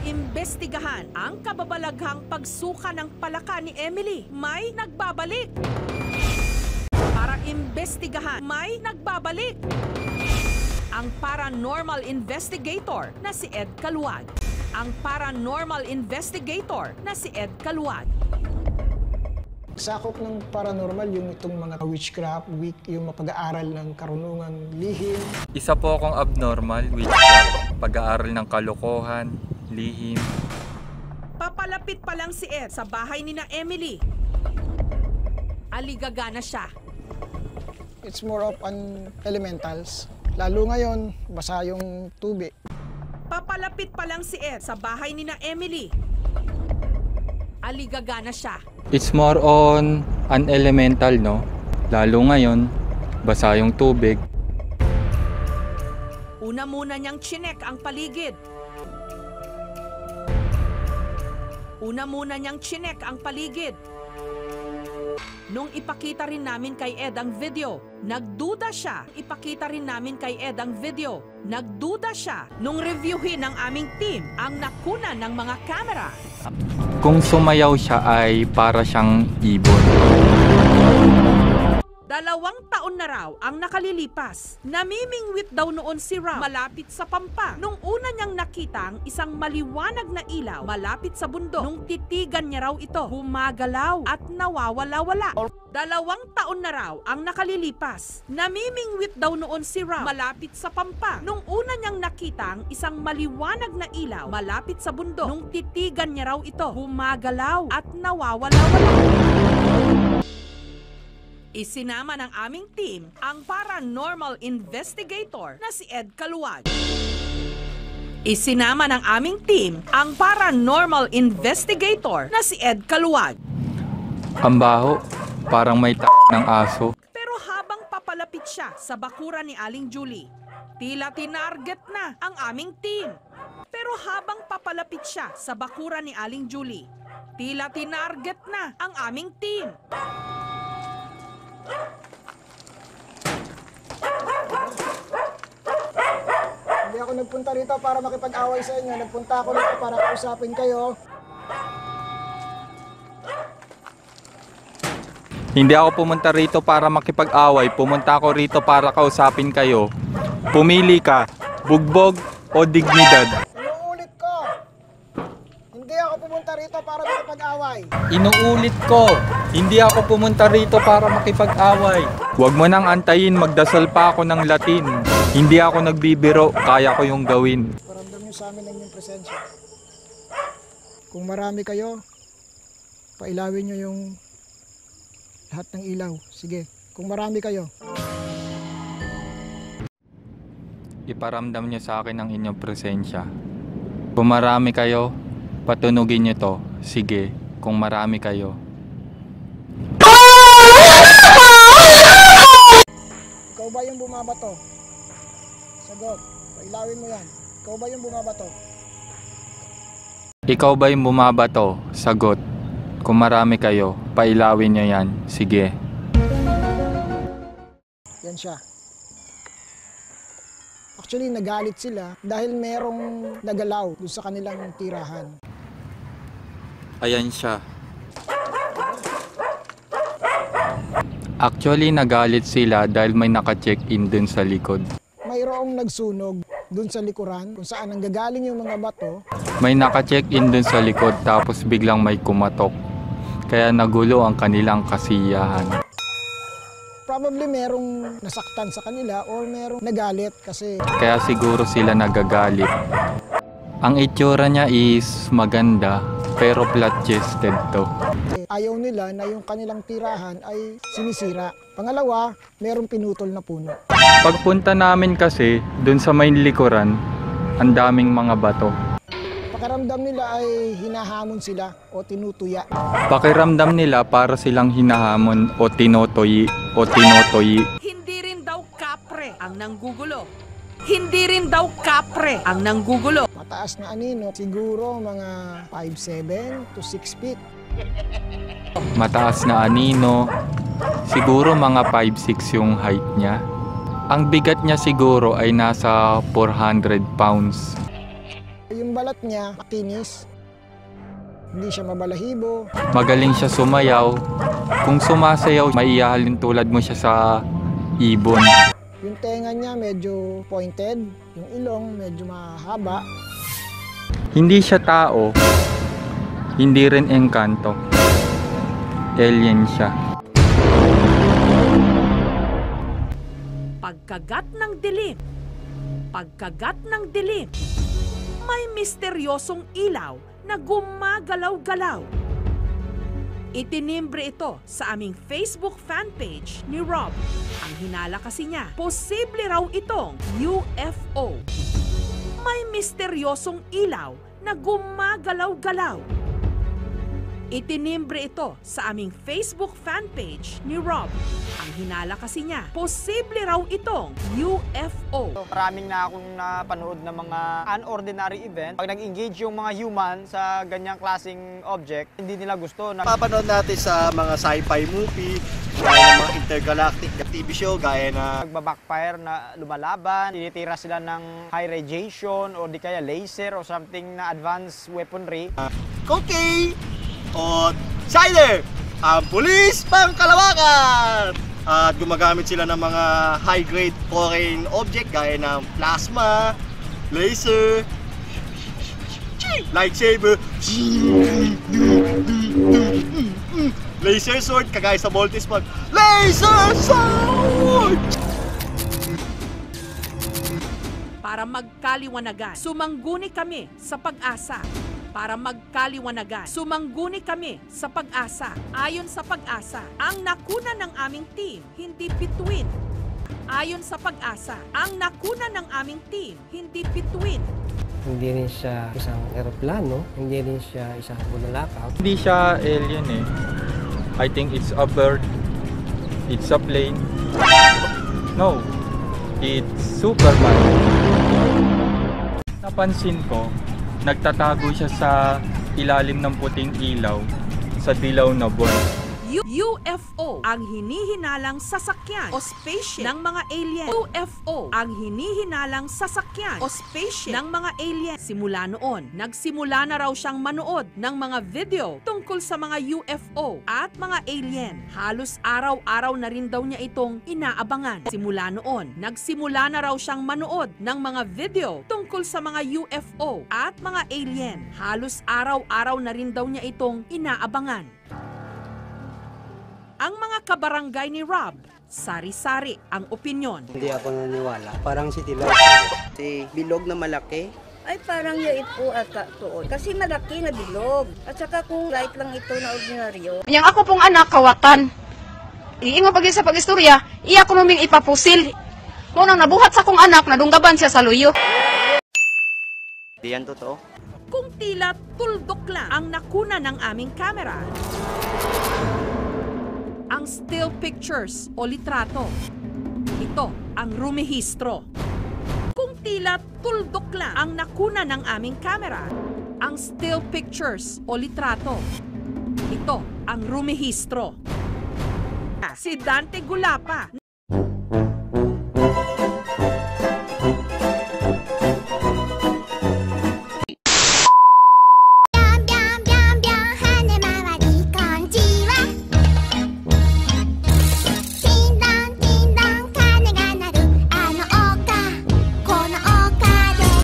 imbestigahan ang kababalaghang pagsuka ng palaka ni Emily, may nagbabalik. Para imbestigahan, may nagbabalik. Ang paranormal investigator na si Ed Caluag. Ang paranormal investigator na si Ed Caluag. Sakop ng paranormal yung itong mga witchcraft, yung mapag-aaral ng karunungan lihim. Isa po akong abnormal, witchcraft, pag-aaral ng kalokohan, lihim. Papalapit pa lang si Ed sa bahay ni na Emily. Aligaga na siya. It's more of an elementals. Lalo ngayon, basa yung tubig. Papalapit pa lang si Ed sa bahay ni na Emily. Aligaga na siya. It's more on an elemental, no? Lalo ngayon, basa yung tubig. Una muna niyang chinek ang paligid. Una muna niyang chinek ang paligid. Nung ipakita rin namin kay Ed ang video, nagduda siya. Ipakita rin namin kay Ed ang video, nagduda siya. Nung reviewin ng aming team ang nakunan ng mga camera. Kung sumayaw siya ay para siyang ibon. 2 taon na raw ang nakalilipas. Namimingwit daw noon si Ram malapit sa Pampang. Nung una niyang nakita ang isang maliwanag na ilaw malapit sa bundok. Nung titigan niya raw ito, gumagalaw at nawawala-wala. 2 taon na raw ang nakalilipas. Namimingwit daw noon si Ram malapit sa Pampang. Nung una niyang nakita ang isang maliwanag na ilaw malapit sa bundok. Nung titigan niya raw ito, gumagalaw at nawawala-wala. Isinama ng aming team ang paranormal investigator na si Ed Caluag. Isinama ng aming team ang paranormal investigator na si Ed Caluag. Ang baho, parang may ng aso. Pero habang papalapit siya sa bakuran ni Aling Julie, tila tinarget na ang aming team. Pero habang papalapit siya sa bakuran ni Aling Julie, tila tinarget na ang aming team. Hindi ako nagpunta rito para makipag-away sa inyo. Nagpunta ako rito para kausapin kayo. Hindi ako pumunta rito para makipag-away. Pumunta ako rito para kausapin kayo. Pumili ka, bugbog o dignidad. Inuulit ko. Hindi ako pumunta rito para makipag-away. Inuulit ko, hindi ako pumunta rito para makipag-away. Huwag mo nang antayin, magdasal pa ako ng Latin. Hindi ako nagbibiro, kaya ko yung gawin. Paramdam nyo sa amin ang inyong presensya. Kung marami kayo, pailawin nyo yung lahat ng ilaw. Sige, kung marami kayo. Iparamdam niyo sa akin ang inyong presensya. Kung marami kayo, patunugin niyo to. Sige, kung marami kayo. Ikaw ba yung bumabato? Sagot, pailawin mo yan. Ikaw ba yung bumabato? Ikaw ba yung bumabato? Sagot. Kung marami kayo, pailawin niyo yan. Sige. Yan siya. Actually, nagalit sila dahil merong nagalaw doon sa kanilang tirahan. Ayan siya. Actually, nagalit sila dahil may naka-check-in dun sa likod. Mayroong nagsunog doon sa likuran kung saan nanggagaling yung mga bato. May naka-check-in dun sa likod tapos biglang may kumatok. Kaya nagulo ang kanilang kasiyahan. Probably merong nasaktan sa kanila or merong nagalit kasi Kaya siguro sila nagagalit. Ang itsura niya is maganda pero flat-chested to. ayaw nila na yung kanilang tirahan ay sinisira. Pangalawa, merong pinutol na puno. Pagpunta namin kasi dun sa main likuran, ang daming mga bato. Pakiramdam nila ay hinahamon sila o tinutuya. Pakiramdam nila para silang hinahamon o tinotoyi. Hindi rin daw kapre ang nanggugulo. Hindi rin daw kapre ang nanggugulo. Mataas na anino, siguro mga 5'7" to 6 feet. Mataas na anino, siguro mga 5'6" yung height niya. Ang bigat niya siguro ay nasa 400 pounds. Yung balat niya makinis. Hindi siya mabalahibo. Magaling siya sumayaw. Kung sumasayaw, maiyahalin tulad mo siya sa ibon. Yung tenga niya medyo pointed, yung ilong medyo mahaba. Hindi siya tao. Hindi rin engkanto. Alien siya. Pagkagat ng dilim. Pagkagat ng dilim. May misteryosong ilaw na gumagalaw-galaw. Itinimbre ito sa aming Facebook fanpage ni Rob. Ang hinala kasi niya, posible raw itong UFO. May misteryosong ilaw na gumagalaw-galaw. Itinimbre ito sa aming Facebook fanpage ni Rob. Ang hinala kasi niya, posible raw itong UFO. So, maraming na akong napanood ng mga unordinary event. Pag nag-engage yung mga human sa ganyang klaseng object, hindi nila gusto. Papanood natin sa mga sci-fi movie, gaya ng mga intergalactic TV show, gaya na Nagbabackfire na lumalaban, tinitira sila ng high radiation o di kaya laser o something na advanced weaponry. Cookie o Siler, ang pulis pang Kalawakan! At gumagamit sila ng mga high-grade foreign object gaya ng plasma, laser, lightsaber, laser sword, kagaya sa Voltes Pag, laser sword! Para magkaliwanagan, sumangguni kami sa Pag-asa. Para magkaliwanagan, sumangguni kami sa Pag-asa. Ayon sa Pag-asa, ang nakuna ng aming team, hindi bituin. Ayon sa Pag-asa, ang nakuna ng aming team, hindi bituin. Hindi rin siya isang eroplano, hindi rin siya isang bulalakaw. Hindi siya alien eh. I think it's a bird. It's a plane. No, it's Superman. Napansin ko, nagtatago siya sa ilalim ng puting ilaw sa dilaw na buwan. UFO ang hinihinalang sasakyan o spaceship ng mga alien. UFO ang hinihinalang sasakyan o spaceship ng mga alien. Simula noon, nagsimula na raw siyang manood ng mga video tungkol sa mga UFO at mga alien. Halos araw-araw na rin daw niya itong inaabangan. Simula noon, nagsimula na raw siyang manood ng mga video tungkol sa mga UFO at mga alien. Halos araw-araw na rin daw niya itong inaabangan. Ang mga kabarangay ni Rob, sari-sari ang opinyon. Hindi ako naniniwala. Parang si Tilay. Si bilog na malaki. Ay parang yait po ata tuon. Kasi malaki na bilog. At saka kung light lang ito na ordinaryo. Yang ako pong anak kawatan. Iingo pag sa pag-istorya, iya ko naming ipapusil. Kung nang nabuhat sa kong anak, nadunggaban siya sa luyo. Di yan totoo. Kung tila tuldok lang ang nakuna ng aming kamera. Ang still pictures o litrato. Ito ang rumehistro. Kung tila tuldok lang ang nakuna ng aming kamera. Ang still pictures o litrato. Ito ang rumehistro. Si Dante Gulapa